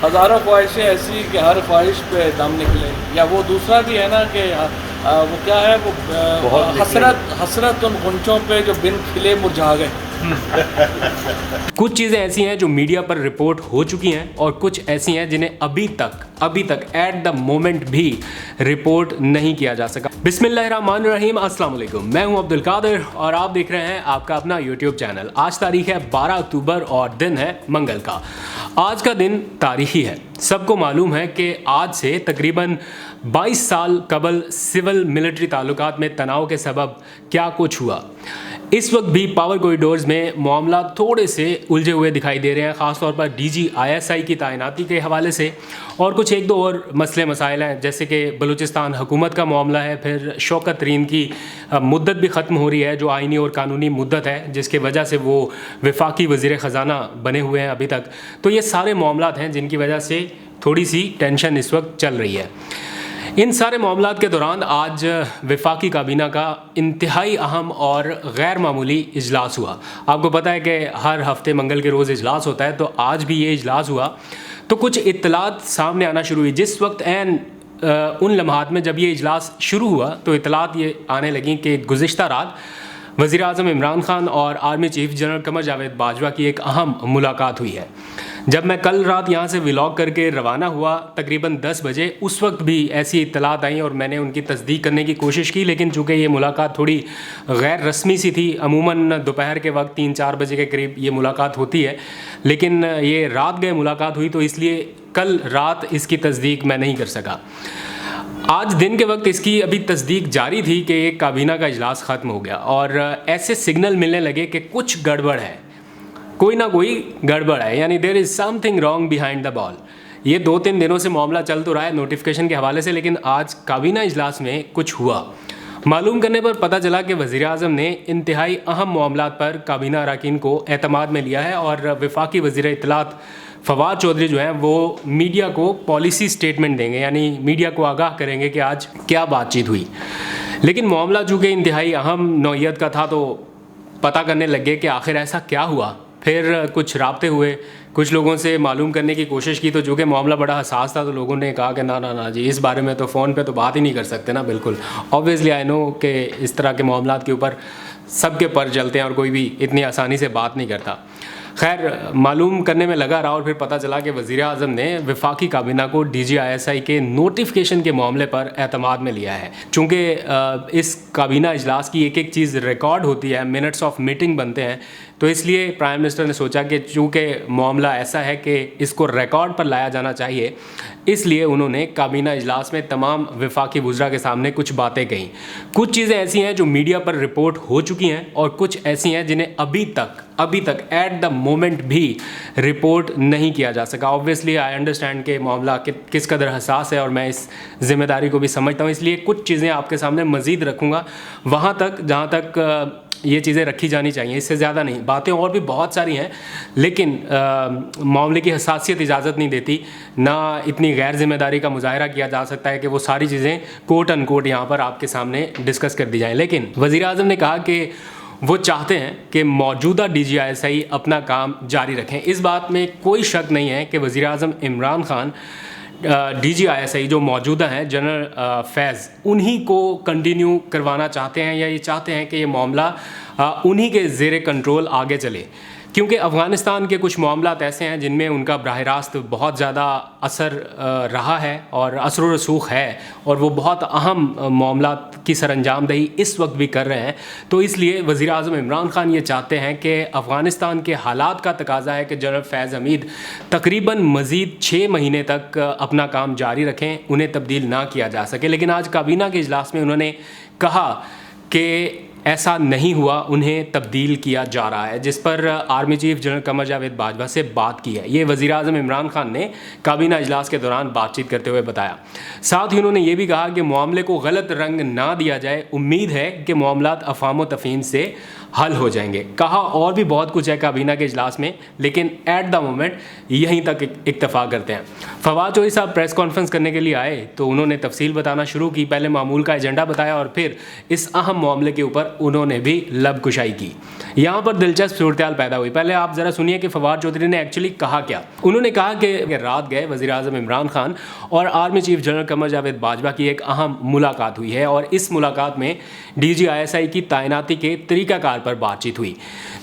ہزاروں خواہشیں ایسی کہ ہر خواہش پہ دم نکلے، یا وہ دوسرا بھی ہے نا کہ وہ کیا ہے، وہ حسرت ان غنچوں پہ جو بن کھلے مرجھا گئے. کچھ چیزیں ایسی ہیں جو میڈیا پر رپورٹ ہو چکی ہیں اور کچھ ایسی ہیں جنہیں ابھی تک ایٹ دا مومنٹ بھی رپورٹ نہیں کیا جا سکا. بسم اللہ الرحمن الرحیم. السلام علیکم، میں ہوں عبد القادر اور آپ دیکھ رہے ہیں آپ کا اپنا یوٹیوب چینل. آج تاریخ ہے 12 اکتوبر اور دن ہے منگل کا. آج کا دن تاریخی ہے. سب کو معلوم ہے کہ آج سے تقریباً 22 سال قبل سول ملٹری تعلقات میں تناؤ کے سبب کیا کچھ ہوا. اس وقت بھی پاور کوریڈورز میں معاملات تھوڑے سے الجھے ہوئے دکھائی دے رہے ہیں، خاص طور پر DGISI کی تعیناتی کے حوالے سے، اور کچھ ایک دو اور مسئلے مسائل ہیں جیسے کہ بلوچستان حکومت کا معاملہ ہے. پھر شوکت ترین کی مدت بھی ختم ہو رہی ہے جو آئینی اور قانونی مدت ہے، جس کی وجہ سے وہ وفاقی وزیر خزانہ بنے ہوئے ہیں ابھی تک. تو یہ سارے معاملات ہیں جن کی وجہ سے تھوڑی سی ٹینشن اس وقت چل رہی ہے. ان سارے معاملات کے دوران آج وفاقی کابینہ کا انتہائی اہم اور غیر معمولی اجلاس ہوا. آپ کو پتہ ہے کہ ہر ہفتے منگل کے روز اجلاس ہوتا ہے، تو آج بھی یہ اجلاس ہوا. تو کچھ اطلاعات سامنے آنا شروع ہوئی. جس وقت ان لمحات میں جب یہ اجلاس شروع ہوا تو اطلاعات یہ آنے لگیں کہ گزشتہ رات وزیر اعظم عمران خان اور army chief general Qamar Javed Bajwa کی ایک اہم ملاقات ہوئی ہے. جب میں کل رات یہاں سے ولاگ کر کے روانہ ہوا تقریباً 10 بجے، اس وقت بھی ایسی اطلاعات آئیں اور میں نے ان کی تصدیق کرنے کی کوشش کی، لیکن چونکہ یہ ملاقات تھوڑی غیر رسمی سی تھی. عموماً دوپہر کے وقت 3-4 بجے کے قریب یہ ملاقات ہوتی ہے، لیکن یہ رات گئے ملاقات ہوئی، تو اس لیے کل رات اس کی تصدیق میں نہیں کر سکا. آج دن کے وقت اس کی ابھی تصدیق جاری تھی کہ ایک کابینہ کا اجلاس ختم ہو گیا، اور ایسے سگنل ملنے لگے کہ کچھ گڑبڑ ہے، کوئی نہ کوئی گڑبڑ ہے، یعنی there is something wrong behind the ball. یہ 2-3 دنوں سے معاملہ چل تو رہا ہے نوٹیفیکیشن کے حوالے سے، لیکن آج کابینہ اجلاس میں کچھ ہوا. معلوم کرنے پر پتہ چلا کہ وزیر اعظم نے انتہائی اہم معاملات پر کابینہ اراکین کو اعتماد میں لیا ہے، اور وفاقی وزیر اطلاعات فواد چودھری جو ہیں وہ میڈیا کو پالیسی سٹیٹمنٹ دیں گے، یعنی میڈیا کو آگاہ کریں گے کہ آج کیا بات چیت ہوئی. لیکن معاملہ چونکہ انتہائی اہم نوعیت کا تھا تو پتہ کرنے لگے کہ آخر ایسا کیا ہوا. پھر کچھ رابطے ہوئے، کچھ لوگوں سے معلوم کرنے کی کوشش کی، تو چونکہ معاملہ بڑا حساس تھا تو لوگوں نے کہا کہ نا جی اس بارے میں تو فون پہ تو بات ہی نہیں کر سکتے نا. بالکل آبویسلی آئی نو کہ اس طرح کے معاملات کے اوپر سب کے پر جلتے ہیں اور کوئی بھی اتنی آسانی سے بات نہیں کرتا. خیر معلوم کرنے میں لگا رہا اور پھر پتہ چلا کہ وزیر اعظم نے وفاقی کابینہ کو DGISI کے نوٹیفیکیشن کے معاملے پر اعتماد میں لیا ہے. چونکہ اس کابینہ اجلاس کی ایک چیز ریکارڈ ہوتی ہے، منٹس آف میٹنگ بنتے ہیں، تو اس لیے پرائم منسٹر نے سوچا کہ چونکہ معاملہ ایسا ہے کہ اس کو ریکارڈ پر لایا جانا چاہیے، اس لیے انہوں نے کابینہ اجلاس میں تمام وفاقی وزراء کے سامنے کچھ باتیں کہیں. کچھ چیزیں ایسی ہیں جو میڈیا پر رپورٹ ہو چکی ہیں اور کچھ ایسی ہیں جنہیں ابھی تک ایٹ دا مومنٹ بھی رپورٹ نہیں کیا جا سکا. آبویسلی آئی انڈرسٹینڈ کہ معاملہ کس قدر حساس ہے اور میں اس ذمہ داری کو بھی سمجھتا ہوں، اس لیے کچھ چیزیں آپ کے سامنے مزید رکھوں گا وہاں تک جہاں تک یہ چیزیں رکھی جانی چاہیے، اس سے زیادہ نہیں. باتیں اور بھی بہت ساری ہیں لیکن معاملے کی حساسیت اجازت نہیں دیتی، نہ اتنی غیر ذمہ داری کا مظاہرہ کیا جا سکتا ہے کہ وہ ساری چیزیں کوٹ ان کوٹ یہاں پر آپ کے سامنے ڈسکس کر دی جائیں. لیکن وزیر اعظم نے کہا کہ وہ چاہتے ہیں کہ موجودہ DGISI اپنا کام جاری رکھیں. اس بات میں کوئی شک نہیں ہے کہ وزیر اعظم عمران خان DGISI جو موجودہ ہیں جنرل فیض، انہی کو کنٹینیو کروانا چاہتے ہیں، یا یہ چاہتے ہیں کہ یہ معاملہ انہی کے زیر کنٹرول آگے چلے. کیونکہ افغانستان کے کچھ معاملات ایسے ہیں جن میں ان کا براہ راست بہت زیادہ اثر رہا ہے اور اثر و رسوخ ہے، اور وہ بہت اہم معاملات کی سر انجام دہی اس وقت بھی کر رہے ہیں. تو اس لیے وزیر اعظم عمران خان یہ چاہتے ہیں کہ افغانستان کے حالات کا تقاضا ہے کہ جنرل فیض حمید تقریباً مزید 6 مہینے تک اپنا کام جاری رکھیں، انہیں تبدیل نہ کیا جا سکے. لیکن آج کابینہ کے اجلاس میں انہوں نے کہا کہ ایسا نہیں ہوا، انہیں تبدیل کیا جا رہا ہے، جس پر army chief general Qamar Javed Bajwa سے بات کی ہے. یہ وزیر اعظم عمران خان نے کابینہ اجلاس کے دوران بات چیت کرتے ہوئے بتایا. ساتھ ہی انہوں نے یہ بھی کہا کہ معاملے کو غلط رنگ نہ دیا جائے، امید ہے کہ معاملات افہام و تفہیم سے حل ہو جائیں گے. کہا اور بھی بہت کچھ ہے کابینہ کے اجلاس میں، لیکن ایٹ دا مومنٹ یہیں تک اکتفا کرتے ہیں. فواد چودھری صاحب پریس کانفرنس کرنے کے لیے آئے تو انہوں نے تفصیل بتانا شروع کی. پہلے معمول کا ایجنڈا بتایا اور پھر اس اہم معاملے کے اوپر उन्होंने भी लब कुशाई की। यहाँ पर दिलचस्प सूरत पैदा हुई। पहले आप ज़रा सुनिए कि फवाद चौधरी ने एक्चुअली कहा क्या। उन्होंने कहा कि रात गए वज़ीर आज़म इमरान खान और army chief general Qamar Javed Bajwa की एक अहम मुलाकात हुई है और इस मुलाकात में DGISI की तैनाती के तरीक़ाकार पर बातचीत हुई।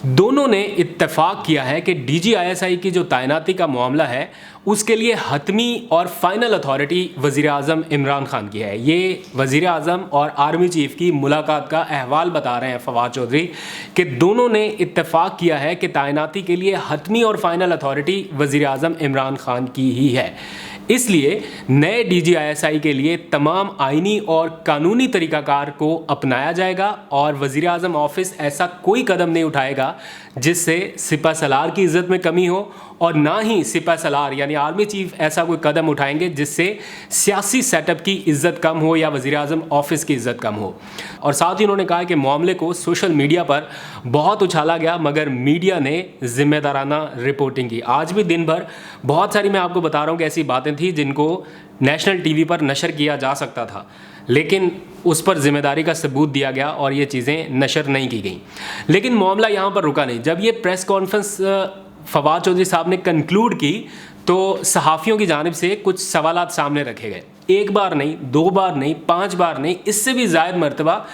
दोनों ने इत्तेफाक किया है कि DGISI की जो तैनाती का मामला है उसके लिए हतमी और फाइनल अथॉरिटी वज़ीर आज़म इमरान खान की है। ये वज़ीर आज़म और आर्मी चीफ की मुलाकात का अहवाल बता रहे हैं फवाद चौधरी कि दोनों ने इत्तेफाक किया है कि तैनाती के लिए हतमी और फाइनल अथॉरिटी वज़ीर आज़म इमरान खान की ही है। इसलिए नए DGISI के लिए तमाम आइनी और कानूनी तरीक़ाकार को अपनाया जाएगा और वज़ीर आज़म ऑफिस ऐसा कोई कदम नहीं उठाएगा जिससे सिपह सलार की इज़्ज़त में कमी हो और ना ही सिपह सलार यानी आर्मी चीफ ऐसा कोई कदम उठाएंगे जिससे सियासी सेटअप की इज़्ज़त कम हो या वज़ीर आज़म ऑफिस की इज़्ज़त कम हो। और साथ ही उन्होंने कहा कि मामले को सोशल मीडिया पर बहुत उछाला गया मगर मीडिया ने ज़िम्मेदाराना रिपोर्टिंग की। आज भी दिन भर बहुत सारी मैं आपको बता रहा हूँ कि ऐसी बातें थी जिनको नेशनल TV पर नशर किया जा सकता था लेकिन उस पर ज़िम्मेदारी का सबूत दिया गया और ये चीज़ें नशर नहीं की गई। लेकिन मामला यहाँ पर रुका नहीं। जब ये प्रेस कॉन्फ्रेंस फवाद चौधरी साहब ने कंक्लूड की तो सहाफ़ियों की जानिब से कुछ सवालात सामने रखे गए। एक बार नहीं, दो बार नहीं, 5 बार नहीं, इससे भी ज़ायद मरतबा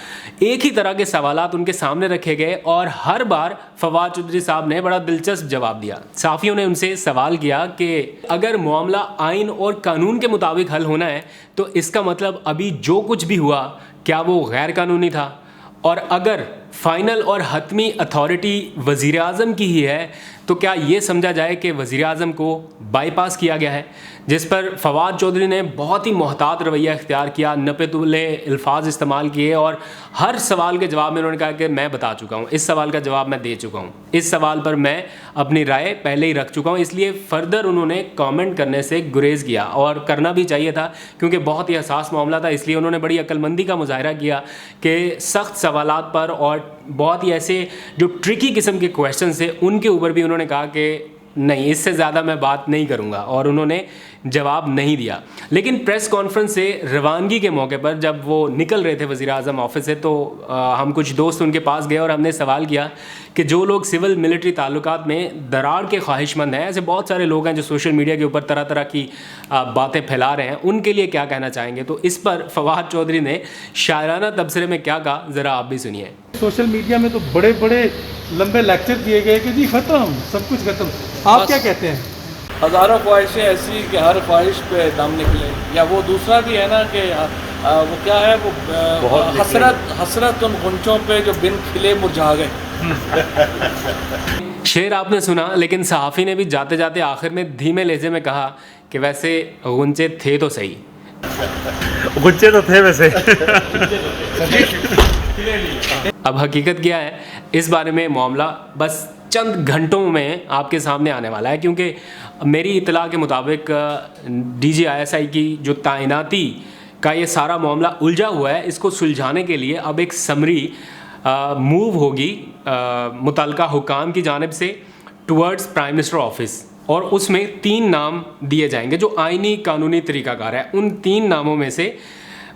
एक ही तरह के सवालात उनके सामने रखे गए और हर बार फवाद चौधरी साहब ने बड़ा दिलचस्प जवाब दिया। सहाफ़ियों ने उनसे सवाल किया कि अगर मामला आइन और कानून के मुताबिक हल होना है तो इसका मतलब अभी जो कुछ भी हुआ क्या वो गैर कानूनी था, और अगर फाइनल और हतमी अथॉरिटी वज़ीर आज़म की ही है तो क्या ये समझा जाए कि वज़ीर आज़म को बाईपास किया गया है। जिस पर फवाद चौधरी ने बहुत ही मोहतात रवैया इख्तियार किया, नपे-तुले अल्फाज इस्तेमाल किए और हर सवाल के जवाब में उन्होंने कहा कि मैं बता चुका हूँ, इस सवाल का जवाब मैं दे चुका हूँ, इस सवाल पर मैं अपनी राय पहले ही रख चुका हूँ। इसलिए फ़र्दर उन्होंने कमेंट करने से गुरेज़ किया और करना भी चाहिए था क्योंकि बहुत ही हसास मामला था। इसलिए उन्होंने बड़ी अक्लमंदी का मुजाहरा किया कि सख्त सवालात पर और बहुत ही ऐसे जो ट्रिकी किस्म के क्वेश्चन थे उनके ऊपर भी उन्होंने कहा कि नहीं, इससे ज़्यादा मैं बात नहीं करूँगा, और उन्होंने जवाब नहीं दिया। लेकिन प्रेस कॉन्फ्रेंस से रवानगी के मौके पर जब वो निकल रहे थे वज़ीर आज़म ऑफिस से तो हम कुछ दोस्त उनके पास गए और हमने सवाल किया कि जो लोग सिविल मिलिट्री ताल्लुकात में दरार के ख्वाहिशमंद हैं, ऐसे बहुत सारे लोग हैं जो सोशल मीडिया के ऊपर तरह तरह की बातें फैला रहे हैं, उनके लिए क्या कहना चाहेंगे। तो इस पर फवाद चौधरी ने शायराना तबसरे में क्या कहा, ज़रा आप भी सुनिए। सोशल मीडिया में तो बड़े बड़े लंबे लेक्चर दिए गए कि जी ख़त्म, सब कुछ ख़त्म। आप क्या कहते हैं? हज़ारों ख्वाहिशें ऐसी कि हर ख्वाहिश पे दम निकले, या वो दूसरा भी है ना कि वो क्या है वो हसरत उन गुंचों पे जो बिन खिले मुरझा गए। शेर आपने सुना, लेकिन सहाफ़ी ने भी जाते जाते आखिर में धीमे लहजे में कहा कि वैसे गुंचे थे तो सही। गुंचे तो थे वैसे। अब हकीकत क्या है, इस बारे में मामला बस चंद घंटों में आपके सामने आने वाला है क्योंकि मेरी इतला के मुताबिक DGISI की जो तैनाती का ये सारा मामला उलझा हुआ है, इसको सुलझाने के लिए अब एक समरी मूव होगी मुतल्लिका हुकाम की जानिब से टुवर्ड्स प्राइम मिनिस्टर ऑफिस, और उसमें 3 नाम दिए जाएंगे जो आइनी कानूनी तरीक़ाकार है। उन 3 नामों में से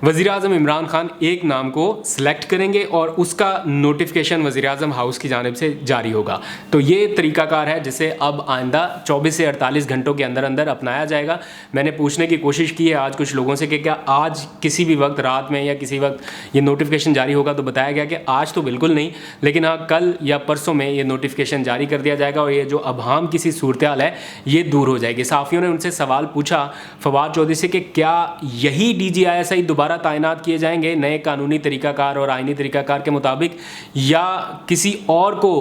वज़ीर आज़म इमरान खान एक नाम को सिलेक्ट करेंगे और उसका नोटिफिकेशन वज़ीर आज़म हाउस की जानिब से जारी होगा। तो ये तरीक़ाकार है जिसे अब आइंदा 24 से 48 घंटों के अंदर अंदर अपनाया जाएगा। मैंने पूछने की कोशिश की है आज कुछ लोगों से कि क्या आज किसी भी वक्त रात में या किसी वक्त ये नोटिफिकेशन जारी होगा, तो बताया गया कि आज तो बिल्कुल नहीं, लेकिन हाँ कल या परसों में ये नोटिफिकेशन जारी कर दिया जाएगा और ये जो अबहाम किसी सूरत हाल है ये दूर हो जाएगी। सहाफ़ियों ने उनसे सवाल पूछा फवाद चौधरी से कि क्या यही DGISI दोबारा तैनात किए जाएंगे नए कानूनी तरीक़ाकार और आइनी तरीक़ाकार के मुताबिक, या किसी और को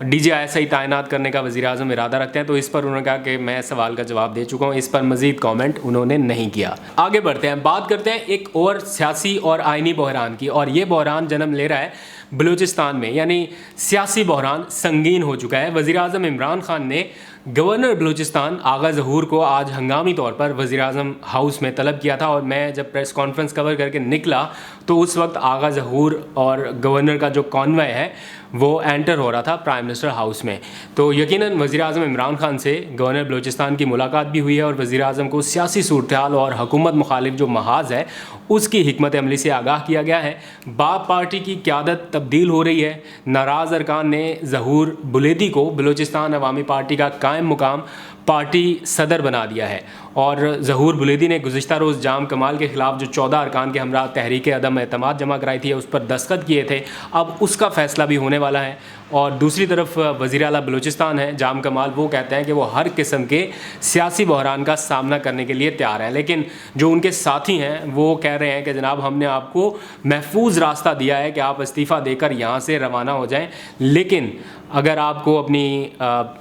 DGISI तैनात करने का वज़ीर आज़म इरादा रखते हैं। तो इस पर उन्होंने कहा कि मैं सवाल का जवाब दे चुका हूँ, इस पर मज़ीद कमेंट उन्होंने नहीं किया। आगे बढ़ते हैं, बात करते हैं एक और सियासी और आइनी बहरान की, और ये बहरान जन्म ले रहा है बलूचिस्तान में, यानी सियासी बहरान संगीन हो चुका है। वज़ीर आज़म इमरान खान ने गवर्नर बलूचिस्तान आगा ज़हूर को आज हंगामी तौर पर वज़ीर आज़म हाउस में तलब किया था, और मैं जब प्रेस कॉन्फ्रेंस कवर करके निकला तो उस वक्त आगा ज़हूर और गवर्नर का जो कॉन्वॉय है वो एंटर हो रहा था प्राइम मिनिस्टर हाउस में। तो यकीनन वज़ीर आज़म इमरान खान से गवर्नर बलूचिस्तान की मुलाकात भी हुई है और वज़ीर आज़म को सियासी सूरत हाल और हुकूमत मुखालिफ जो महाज है उसकी हिकमत अमली से आगाह किया गया है। बाप पार्टी की क़यादत तब्दील हो रही है। नाराज़ अरकान ने ज़हूर बुलेदी को बलूचिस्तान अवामी पार्टी का कायम मुकाम पार्टी सदर बना दिया है और ज़हूर बुलेदी ने गुज़िश्ता रोज़ जाम कमाल के ख़िलाफ़ जो 14 अरकान के हमरा तहरीक अदम एतमाद जमा कराई थी उस पर दस्तखत किए थे, अब उसका फ़ैसला भी होने वाला है। और दूसरी तरफ वज़ीर आला बलूचिस्तान है जाम कमाल, वो कहते हैं कि वो हर किस्म के सियासी बहरान का सामना करने के लिए तैयार हैं, लेकिन जो उनके साथी हैं वो कह रहे हैं कि जनाब हमने आपको महफूज रास्ता दिया है कि आप इस्तीफ़ा देकर यहाँ से रवाना हो जाएं, लेकिन अगर आपको अपनी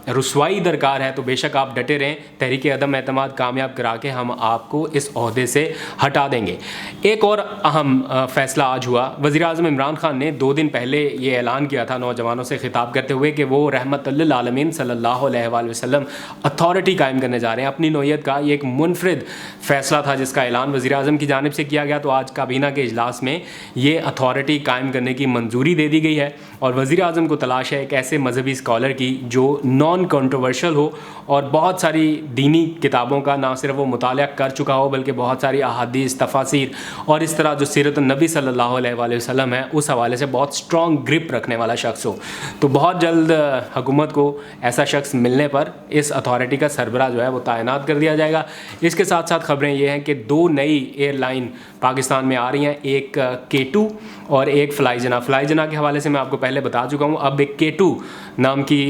रुसवाई दरकार है तो बेशक आप डटे रहें, तहरीक अदम एतमाद कामयाब करा के हम आपको इस ओहदे से हटा देंगे। एक और अहम फ़ैसला आज हुआ। वज़ीर आज़म इमरान ख़ान ने 2 दिन पहले ये ऐलान किया था नौजवानों से ख़िताब करते हुए कि वो रहमतुल लिल आलमीन सल्लल्लाहु अलैहि वसल्लम अथॉरिटी कायम करने जा रहे हैं। अपनी नौयत का ये एक मुनफरिद फ़ैसला था जिसका ऐलान वज़ीर आज़म की जानिब से किया गया। तो आज काबीना के इजलास में ये अथॉरिटी कायम करने की मंजूरी दे दी गई है और वज़ीर आज़म को तलाश है एक ऐसे मजहबी स्कॉलर की जो नॉन कंट्रोवर्शियल हो और बहुत सारी दीनी किताबों का ना सिर्फ वो मुताला कर चुका हो बल्कि बहुत सारी अहादीस, तफासिर और इस तरह जो सीरत नबी सल्लल्लाहु अलैहि वसल्लम है उस हवाले से बहुत स्ट्रॉन्ग ग्रिप रखने वाला शख्स हो। तो बहुत जल्द हुकूमत को ऐसा शख्स मिलने पर इस अथॉरिटी का सरबराह जो है वो तैनात कर दिया जाएगा। इसके साथ साथ ख़बरें ये हैं कि 2 नई एयरलाइन पाकिस्तान में आ रही हैं, एक K2 और एक फ्लाईजना। फ्लाईजना के हवाले से मैं आपको पहले बता चुका हूँ। अब एक K2 नाम की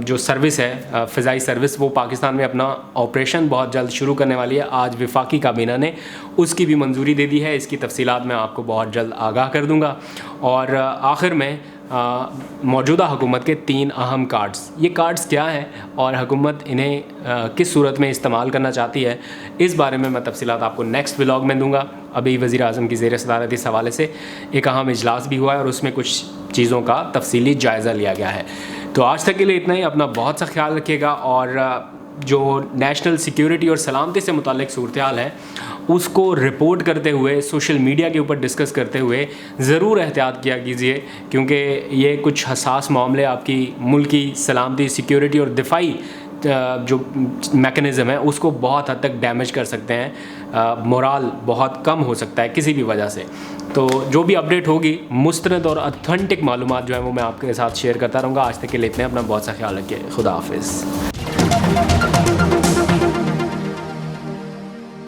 जो सर्विस है फ़िज़ाई सर्विस वो पाकिस्तान में अपना ऑपरेशन बहुत जल्द शुरू करने वाली है। आज वफाकी काबीना ने उसकी भी मंजूरी दे दी है। इसकी तफसीलात मैं आपको बहुत जल्द आगाह कर दूँगा। और आखिर में मौजूदा हुकूमत के 3 अहम कार्ड्स, ये कार्ड्स क्या हैं और हुकूमत इन्हें किस सूरत में इस्तेमाल करना चाहती है, इस बारे में मैं तफसीलात आपको नेक्स्ट व्लॉग में दूंगा। अभी वज़ीर आज़म की ज़ेर सदारत इस हवाले से एक अहम इजलास भी हुआ है और उसमें कुछ चीज़ों का तफसीली जायज़ा लिया गया है। तो आज तक के लिए इतना ही। अपना बहुत सा ख्याल रखिएगा और जो नेशनल सिक्योरिटी और सलामती से मुतालिक सूरत हाल है उसको रिपोर्ट करते हुए, सोशल मीडिया के ऊपर डिस्कस करते हुए ज़रूर एहतियात किया कीजिए, क्योंकि ये कुछ हसास मामले आपकी मुल्क की सलामती, सिक्योरिटी और दिफाई जो मैकेनिज़्म है उसको बहुत हद तक डैमेज कर सकते हैं। मोराल बहुत कम हो सकता है किसी भी वजह से। तो जो भी अपडेट होगी मुस्तनद और ऑथेंटिक मालूमात जो है वो मैं आपके साथ शेयर करता रहूँगा। आज तक के लिए इतने। अपना बहुत सा ख्याल रखिए। खुदा हाफिज़।